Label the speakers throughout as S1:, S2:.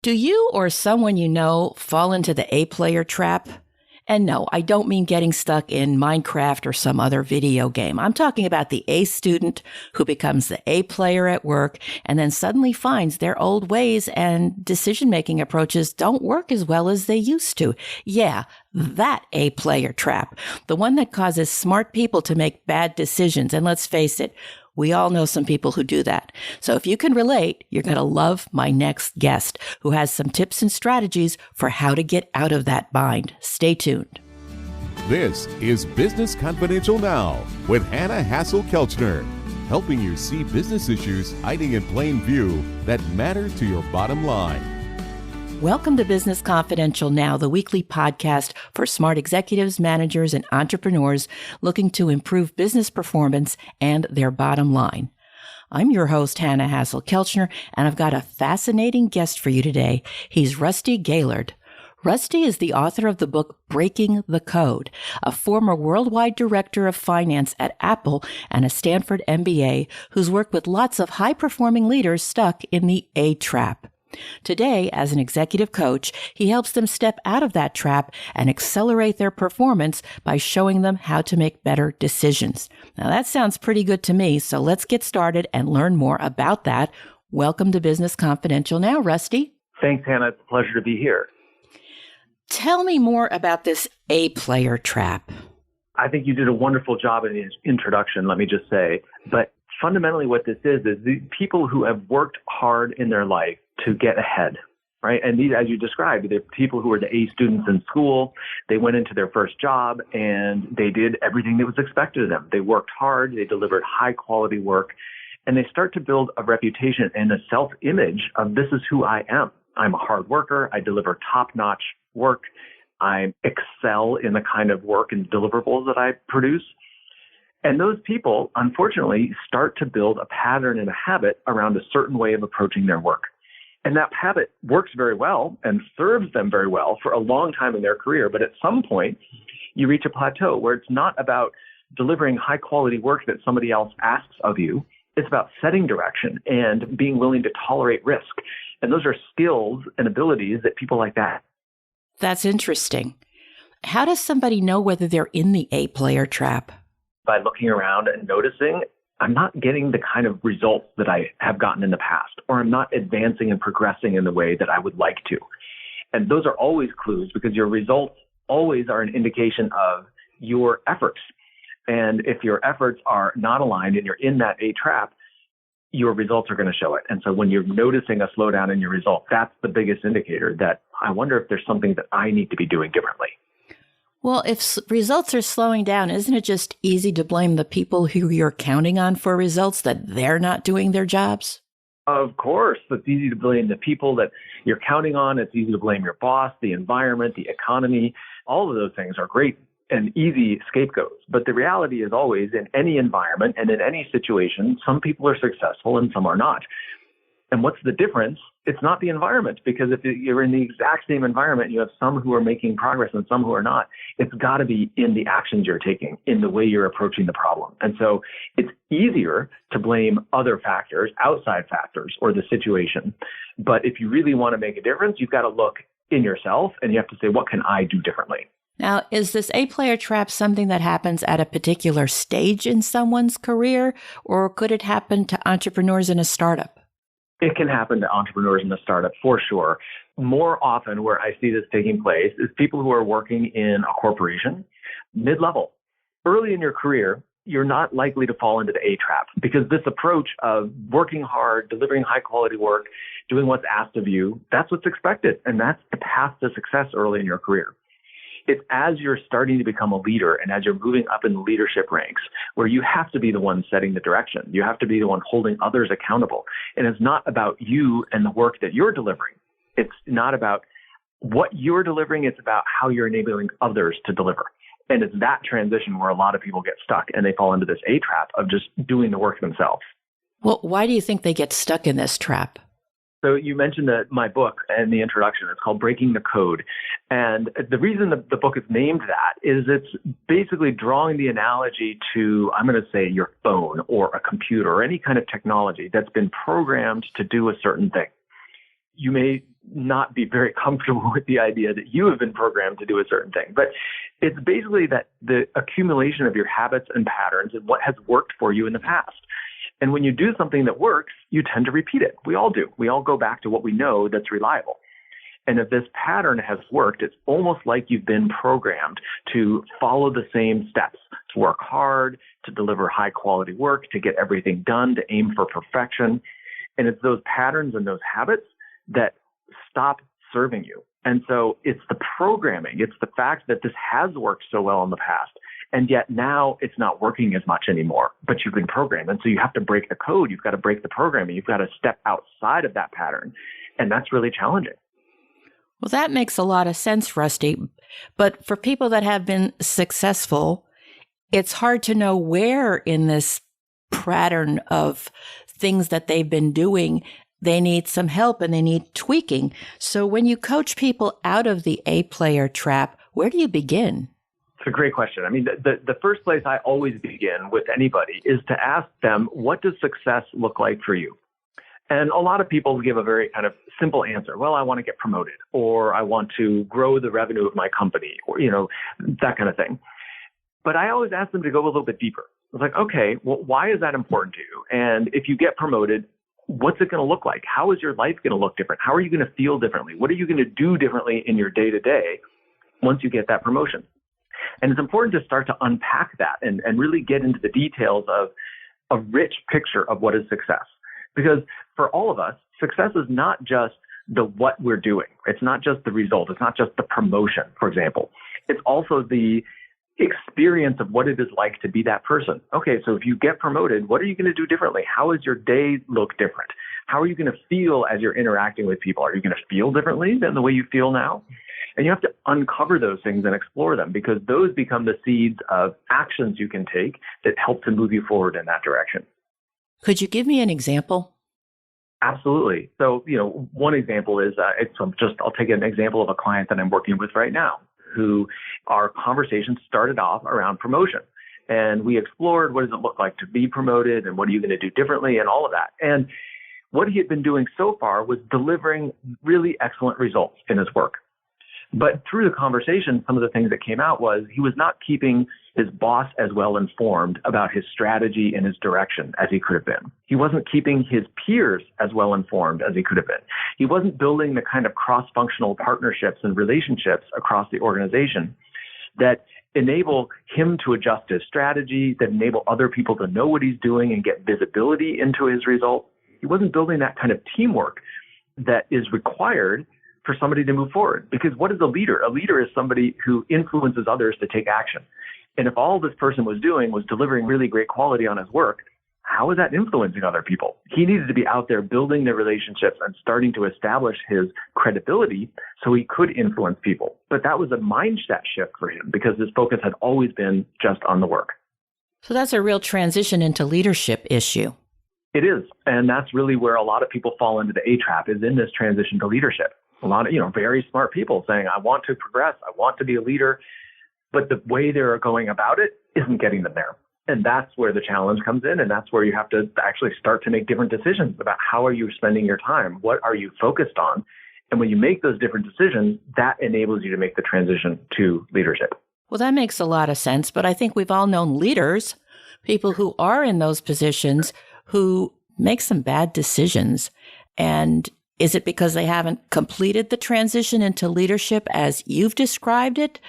S1: Do you or someone you know fall into the A-player trap? And no, I don't mean getting stuck in Minecraft or some other video game. I'm talking about the A student who becomes the A player at work and then suddenly finds their old ways and decision-making approaches don't work as well as they used to. Yeah, that A player trap. The one that causes smart people to make bad decisions. And let's face it, we all know some people who do that. So if you can relate, you're going to love my next guest, who has some tips and strategies for how to get out of that bind. Stay tuned.
S2: This is Business Confidential Now with Hanna Hasl-Kelchner, helping you see business issues hiding in plain view that matter to your bottom line.
S1: Welcome to Business Confidential Now, the weekly podcast for smart executives, managers, and entrepreneurs looking to improve business performance and their bottom line. I'm your host, Hanna Hasl-Kelchner, and I've got a fascinating guest for you today. He's Rusty Gaillard. Rusty is the author of the book Breaking the Code, a former worldwide director of finance at Apple and a Stanford MBA who's worked with lots of high-performing leaders stuck in the A trap. Today, as an executive coach, he helps them step out of that trap and accelerate their performance by showing them how to make better decisions. Now, that sounds pretty good to me, so let's get started and learn more about that. Welcome to Business Confidential Now, Rusty.
S3: Thanks, Hannah. It's a pleasure to be here.
S1: Tell me more about this A-player trap.
S3: I think you did a wonderful job in the introduction, let me just say. But fundamentally what this is the people who have worked hard in their life to get ahead, right? And these, as you described, they're people who are the A students in school. They went into their first job and they did everything that was expected of them. They worked hard, they delivered high quality work, and they start to build a reputation and a self-image of this is who I am. I'm a hard worker, I deliver top-notch work, I excel in the kind of work and deliverables that I produce. And those people, unfortunately, start to build a pattern and a habit around a certain way of approaching their work. And that habit works very well and serves them very well for a long time in their career. But at some point, you reach a plateau where it's not about delivering high quality work that somebody else asks of you. It's about setting direction and being willing to tolerate risk. And those are skills and abilities that people like that.
S1: That's interesting. How does somebody know whether they're in the A-player trap?
S3: By looking around and noticing, I'm not getting the kind of results that I have gotten in the past, or I'm not advancing and progressing in the way that I would like to. And those are always clues because your results always are an indication of your efforts. And if your efforts are not aligned and you're in that A trap, your results are going to show it. And so when you're noticing a slowdown in your results, that's the biggest indicator that I wonder if there's something that I need to be doing differently.
S1: Well, if results are slowing down, isn't it just easy to blame the people who you're counting on for results that they're not doing their jobs?
S3: Of course. It's easy to blame the people that you're counting on. It's easy to blame your boss, the environment, the economy. All of those things are great and easy scapegoats. But the reality is always in any environment and in any situation, some people are successful and some are not. And what's the difference? It's not the environment, because if you're in the exact same environment, you have some who are making progress and some who are not. It's got to be in the actions you're taking, in the way you're approaching the problem. And so it's easier to blame other factors, outside factors, or the situation. But if you really want to make a difference, you've got to look in yourself and you have to say, what can I do differently?
S1: Now, is this A-player trap something that happens at a particular stage in someone's career, or could it happen to entrepreneurs in a startup?
S3: It can happen to entrepreneurs in a startup for sure. More often where I see this taking place is people who are working in a corporation, mid-level. Early in your career, you're not likely to fall into the A trap because this approach of working hard, delivering high quality work, doing what's asked of you, that's what's expected. And that's the path to success early in your career. It's as you're starting to become a leader and as you're moving up in the leadership ranks where you have to be the one setting the direction. You have to be the one holding others accountable. And it's not about you and the work that you're delivering. It's not about what you're delivering. It's about how you're enabling others to deliver. And it's that transition where a lot of people get stuck and they fall into this A trap of just doing the work themselves.
S1: Well, why do you think they get stuck in this trap?
S3: So you mentioned that my book and the introduction, it's called Breaking the Code. And the reason the book is named that is it's basically drawing the analogy to, I'm going to say, your phone or a computer or any kind of technology that's been programmed to do a certain thing. You may not be very comfortable with the idea that you have been programmed to do a certain thing. But it's basically that the accumulation of your habits and patterns and what has worked for you in the past. And when you do something that works, you tend to repeat it. We all do. We all go back to what we know that's reliable. And if this pattern has worked, it's almost like you've been programmed to follow the same steps, to work hard, to deliver high quality work, to get everything done, to aim for perfection. And it's those patterns and those habits that stop serving you. And so it's the programming. It's the fact that this has worked so well in the past, and yet now it's not working as much anymore, but you've been programmed. And so you have to break the code. You've got to break the programming. You've got to step outside of that pattern. And that's really challenging.
S1: Well, that makes a lot of sense, Rusty. But for people that have been successful, it's hard to know where in this pattern of things that they've been doing they need some help and they need tweaking. So when you coach people out of the A-player trap, where do you begin?
S3: It's a great question. I mean, the first place I always begin with anybody is to ask them, what does success look like for you? And a lot of people give a very kind of simple answer. Well, I want to get promoted, or I want to grow the revenue of my company, or, that kind of thing. But I always ask them to go a little bit deeper. It's like, okay, well, why is that important to you? And if you get promoted, what's it going to look like? How is your life going to look different? How are you going to feel differently? What are you going to do differently in your day-to-day once you get that promotion? And it's important to start to unpack that and really get into the details of a rich picture of what is success. Because for all of us, success is not just the what we're doing. It's not just the result. It's not just the promotion, for example. It's also the experience of what it is like to be that person. Okay, so if you get promoted, what are you going to do differently? How does your day look different? How are you going to feel as you're interacting with people? Are you going to feel differently than the way you feel now? And you have to uncover those things and explore them, because those become the seeds of actions you can take that help to move you forward in that direction.
S1: Could you give me an example?
S3: Absolutely. So, one example is, I'll take an example of a client that I'm working with right now, who our conversation started off around promotion. And we explored, what does it look like to be promoted, and what are you going to do differently, and all of that. And what he had been doing so far was delivering really excellent results in his work. But through the conversation, some of the things that came out was he was not keeping his boss as well informed about his strategy and his direction as he could have been. He wasn't keeping his peers as well informed as he could have been. He wasn't building the kind of cross-functional partnerships and relationships across the organization that enable him to adjust his strategy, that enable other people to know what he's doing and get visibility into his results. He wasn't building that kind of teamwork that is required for somebody to move forward. Because what is a leader? A leader is somebody who influences others to take action. And if all this person was doing was delivering really great quality on his work, how is that influencing other people? He needed to be out there building the relationships and starting to establish his credibility so he could influence people. But that was a mindset shift for him, because his focus had always been just on the work.
S1: So that's a real transition into leadership issue.
S3: It is. And that's really where a lot of people fall into the A trap, is in this transition to leadership. A lot of, very smart people saying, I want to progress, I want to be a leader, but the way they're going about it isn't getting them there. And that's where the challenge comes in. And that's where you have to actually start to make different decisions about how are you spending your time? What are you focused on? And when you make those different decisions, that enables you to make the transition to leadership.
S1: Well, that makes a lot of sense. But I think we've all known leaders, people who are in those positions, who make some bad decisions. And is it because they haven't completed the transition into leadership as you've described it?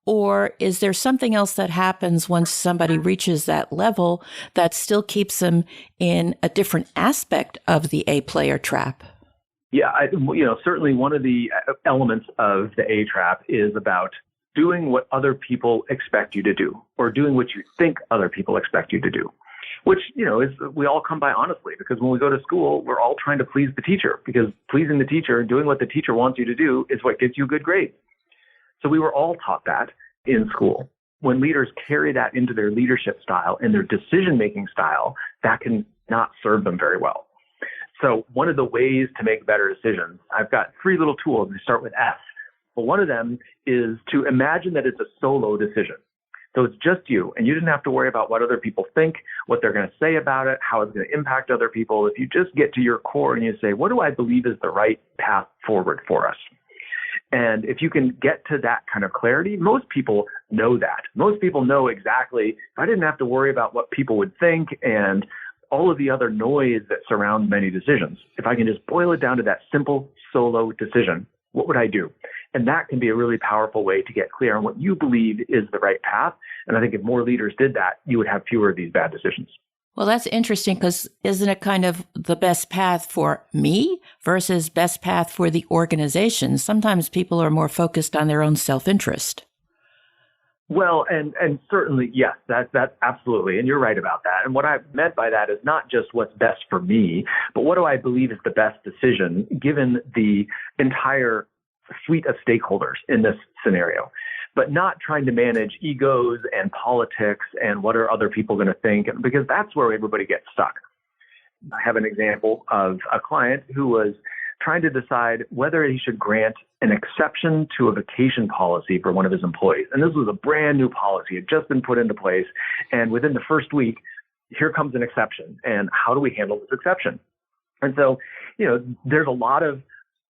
S1: Or is there something else that happens once somebody reaches that level that still keeps them in a different aspect of the A-player trap?
S3: Yeah, certainly one of the elements of the A trap is about doing what other people expect you to do, or doing what you think other people expect you to do. Which, is we all come by honestly, because when we go to school, we're all trying to please the teacher, because pleasing the teacher and doing what the teacher wants you to do is what gets you a good grade. So we were all taught that in school. When leaders carry that into their leadership style and their decision-making style, that can not serve them very well. So one of the ways to make better decisions, I've got 3 little tools. We start with S. Well, one of them is to imagine that it's a solo decision. So it's just you, and you didn't have to worry about what other people think, what they're going to say about it, how it's going to impact other people. If you just get to your core and you say, what do I believe is the right path forward for us? And if you can get to that kind of clarity, most people know that. Most people know exactly, if I didn't have to worry about what people would think and all of the other noise that surrounds many decisions, if I can just boil it down to that simple solo decision, what would I do? And that can be a really powerful way to get clear on what you believe is the right path. And I think if more leaders did that, you would have fewer of these bad decisions.
S1: Well, that's interesting because isn't it kind of the best path for me versus best path for the organization? Sometimes people are more focused on their own self-interest.
S3: Well, and certainly, yes, that's absolutely. And you're right about that. And what I meant by that is not just what's best for me, but what do I believe is the best decision given the entire suite of stakeholders in this scenario, but not trying to manage egos and politics and what are other people going to think, because that's where everybody gets stuck. I have an example of a client who was trying to decide whether he should grant an exception to a vacation policy for one of his employees. And this was a brand new policy. It had just been put into place. And within the first week, here comes an exception. And how do we handle this exception? And so, there's a lot of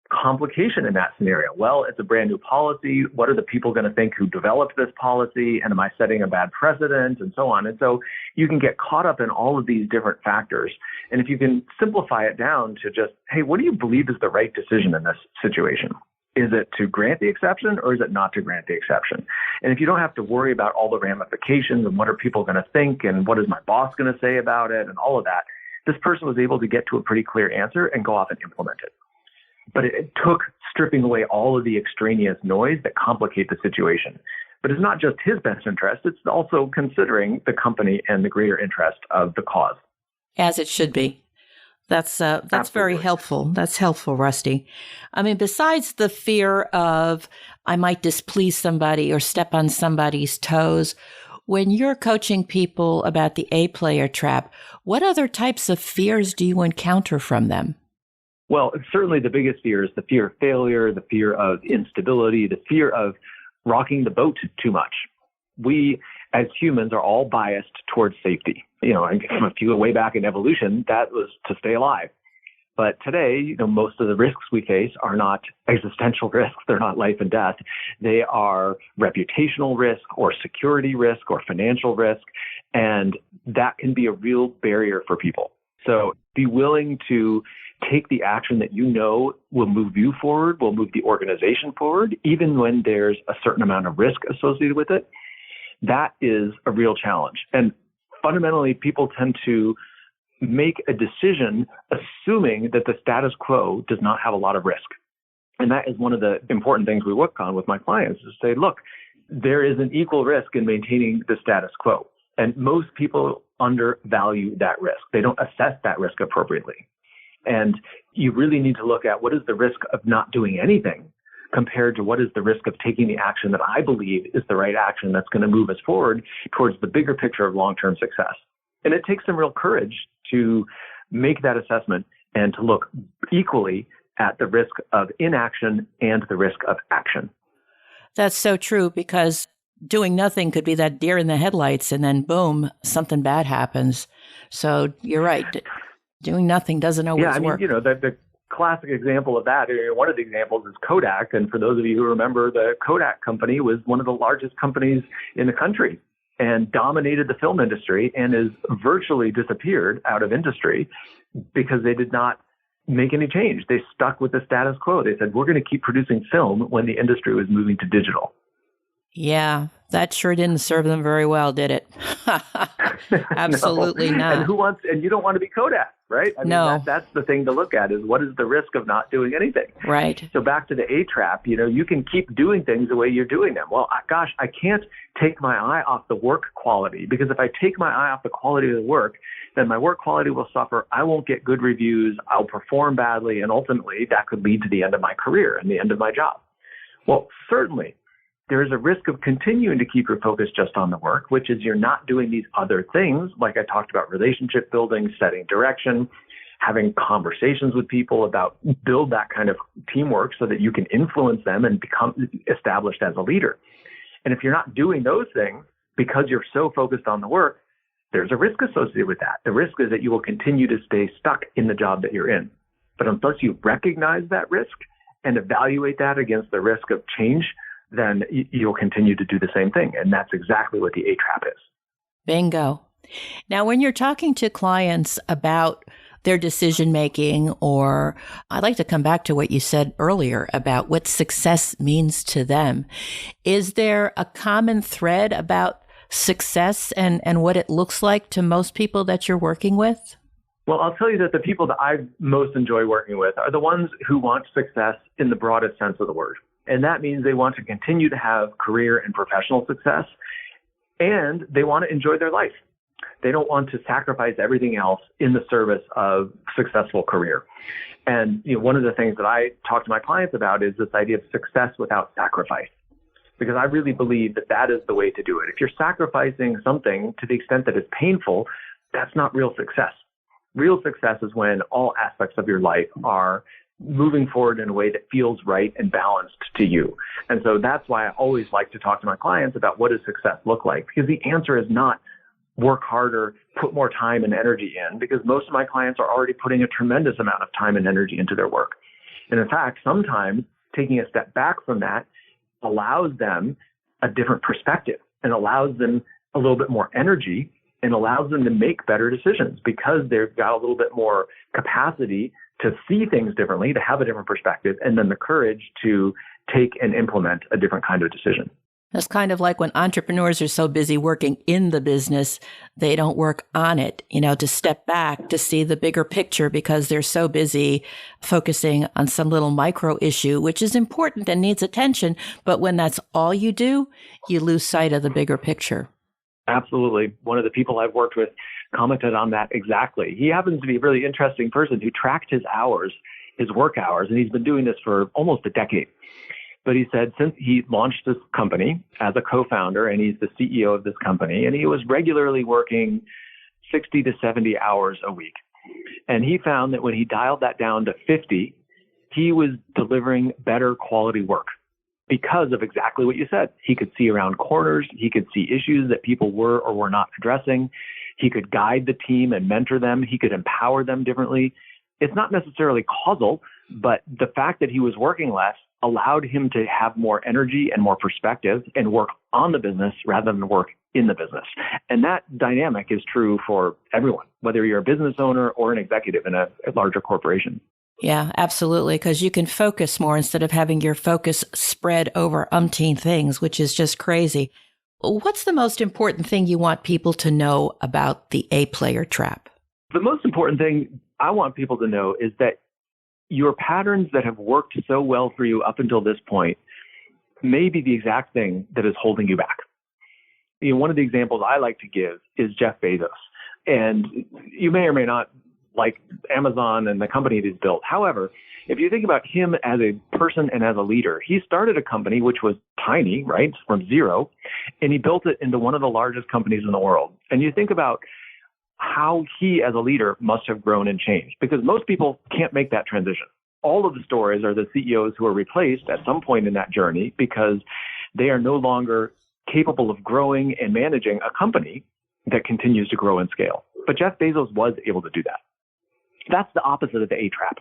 S3: complication in that scenario. Well, it's a brand new policy. What are the people going to think who developed this policy? And am I setting a bad precedent? And so on. And so you can get caught up in all of these different factors. And if you can simplify it down to just, hey, what do you believe is the right decision in this situation? Is it to grant the exception or is it not to grant the exception? And if you don't have to worry about all the ramifications and what are people going to think and what is my boss going to say about it and all of that, this person was able to get to a pretty clear answer and go off and implement it. But it took stripping away all of the extraneous noise that complicate the situation. But it's not just his best interest, it's also considering the company and the greater interest of the cause.
S1: As it should be. That's very helpful. That's helpful, Rusty. I mean, besides the fear of I might displease somebody or step on somebody's toes, when you're coaching people about the A-player trap, what other types of fears do you encounter from them?
S3: Well, certainly the biggest fear is the fear of failure, the fear of instability, the fear of rocking the boat too much. We, as humans, are all biased towards safety. If you go way back in evolution, that was to stay alive. But today, most of the risks we face are not existential risks. They're not life and death. They are reputational risk or security risk or financial risk. And that can be a real barrier for people. So be willing to take the action that will move you forward, will move the organization forward, even when there's a certain amount of risk associated with it. That is a real challenge. And fundamentally, people tend to make a decision assuming that the status quo does not have a lot of risk. And that is one of the important things we work on with my clients is say, look, there is an equal risk in maintaining the status quo. And most people undervalue that risk. They don't assess that risk appropriately. And you really need to look at what is the risk of not doing anything compared to what is the risk of taking the action that I believe is the right action that's going to move us forward towards the bigger picture of long-term success. And it takes some real courage to make that assessment and to look equally at the risk of inaction and the risk of action.
S1: That's so true because doing nothing could be that deer in the headlights and then boom, something bad happens. So you're right. Doing nothing doesn't always work.
S3: The classic example of that, one of the examples is Kodak. And for those of you who remember, the Kodak company was one of the largest companies in the country and dominated the film industry and is virtually disappeared out of industry because they did not make any change. They stuck with the status quo. They said, we're going to keep producing film when the industry was moving to digital.
S1: Yeah, that sure didn't serve them very well, did it? Absolutely
S3: no.
S1: not.
S3: And you don't want to be Kodak, right?
S1: No.
S3: That's the thing to look at is what is the risk of not doing anything?
S1: Right.
S3: So back to the A trap, you can keep doing things the way you're doing them. Well, I can't take my eye off the work quality because if I take my eye off the quality of the work, then my work quality will suffer. I won't get good reviews. I'll perform badly. And ultimately that could lead to the end of my career and the end of my job. Well, certainly there is a risk of continuing to keep your focus just on the work, which is you're not doing these other things, like I talked about relationship building, setting direction, having conversations with people about build that kind of teamwork so that you can influence them and become established as a leader. And if you're not doing those things, because you're so focused on the work, there's a risk associated with that. The risk is that you will continue to stay stuck in the job that you're in. But unless you recognize that risk and evaluate that against the risk of change, then you'll continue to do the same thing. And that's exactly what the A trap is.
S1: Bingo. Now, when you're talking to clients about their decision making, or I'd like to come back to what you said earlier about what success means to them, is there a common thread about success and what it looks like to most people that you're working with?
S3: Well, I'll tell you that the people that I most enjoy working with are the ones who want success in the broadest sense of the word. And that means they want to continue to have career and professional success, and they want to enjoy their life. They don't want to sacrifice everything else in the service of successful career. And one of the things that I talk to my clients about is this idea of success without sacrifice, because I really believe that that is the way to do it. If you're sacrificing something to the extent that it's painful, that's not real success. Real success is when all aspects of your life are moving forward in a way that feels right and balanced to you. And so that's why I always like to talk to my clients about what does success look like, because the answer is not work harder, put more time and energy in, because most of my clients are already putting a tremendous amount of time and energy into their work. And in fact, sometimes taking a step back from that allows them a different perspective and allows them a little bit more energy and allows them to make better decisions because they've got a little bit more capacity to see things differently, to have a different perspective, and then the courage to take and implement a different kind of decision.
S1: It's kind of like when entrepreneurs are so busy working in the business, they don't work on it, to step back, to see the bigger picture because they're so busy focusing on some little micro issue, which is important and needs attention. But when that's all you do, you lose sight of the bigger picture.
S3: Absolutely. One of the people I've worked with commented on that exactly. He happens to be a really interesting person who tracked his hours, his work hours, and he's been doing this for almost a decade. But he said since he launched this company as a co-founder, and he's the CEO of this company, and he was regularly working 60 to 70 hours a week. And he found that when he dialed that down to 50, he was delivering better quality work because of exactly what you said. He could see around corners. He could see issues that people were or were not addressing. He could guide the team and mentor them. He could empower them differently. It's not necessarily causal, but the fact that he was working less allowed him to have more energy and more perspective and work on the business rather than work in the business. And that dynamic is true for everyone, whether you're a business owner or an executive in a larger corporation.
S1: Yeah, absolutely. Because you can focus more instead of having your focus spread over umpteen things, which is just crazy. What's the most important thing you want people to know about the A-player trap?
S3: The most important thing I want people to know is that your patterns that have worked so well for you up until this point may be the exact thing that is holding you back. One of the examples I like to give is Jeff Bezos. And you may or may not like Amazon and the company that he's built. However, if you think about him as a person and as a leader, he started a company which was tiny, right, from zero, and he built it into one of the largest companies in the world. And you think about how he as a leader must have grown and changed, because most people can't make that transition. All of the stories are the CEOs who are replaced at some point in that journey because they are no longer capable of growing and managing a company that continues to grow and scale. But Jeff Bezos was able to do that. That's the opposite of the A-trap.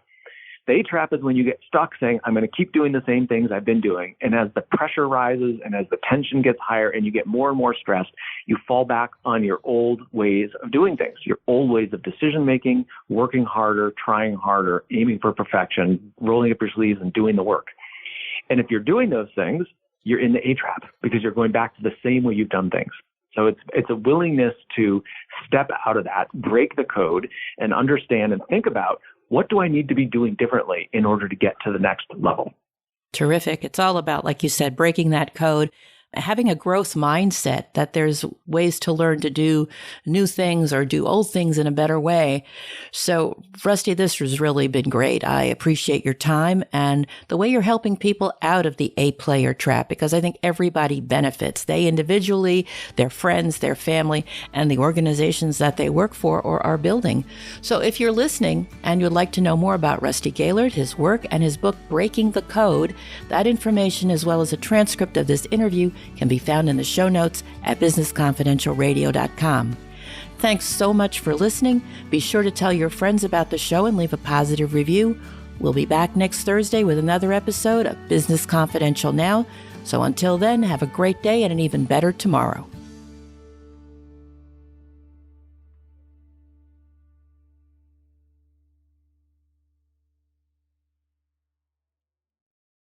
S3: The A-trap is when you get stuck saying, I'm going to keep doing the same things I've been doing. And as the pressure rises and as the tension gets higher and you get more and more stressed, you fall back on your old ways of doing things, your old ways of decision-making, working harder, trying harder, aiming for perfection, rolling up your sleeves and doing the work. And if you're doing those things, you're in the A-trap because you're going back to the same way you've done things. So it's a willingness to step out of that, break the code, and understand and think about, what do I need to be doing differently in order to get to the next level?
S1: Terrific. It's all about, like you said, breaking that code, having a growth mindset that there's ways to learn to do new things or do old things in a better way. So, Rusty, this has really been great. I appreciate your time and the way you're helping people out of the A-player trap, because I think everybody benefits. They individually, their friends, their family, and the organizations that they work for or are building. So if you're listening and you'd like to know more about Rusty Gaillard, his work, and his book, Breaking the Code, that information, as well as a transcript of this interview, can be found in the show notes at businessconfidentialradio.com. Thanks so much for listening. Be sure to tell your friends about the show and leave a positive review. We'll be back next Thursday with another episode of Business Confidential Now. So until then, have a great day and an even better tomorrow.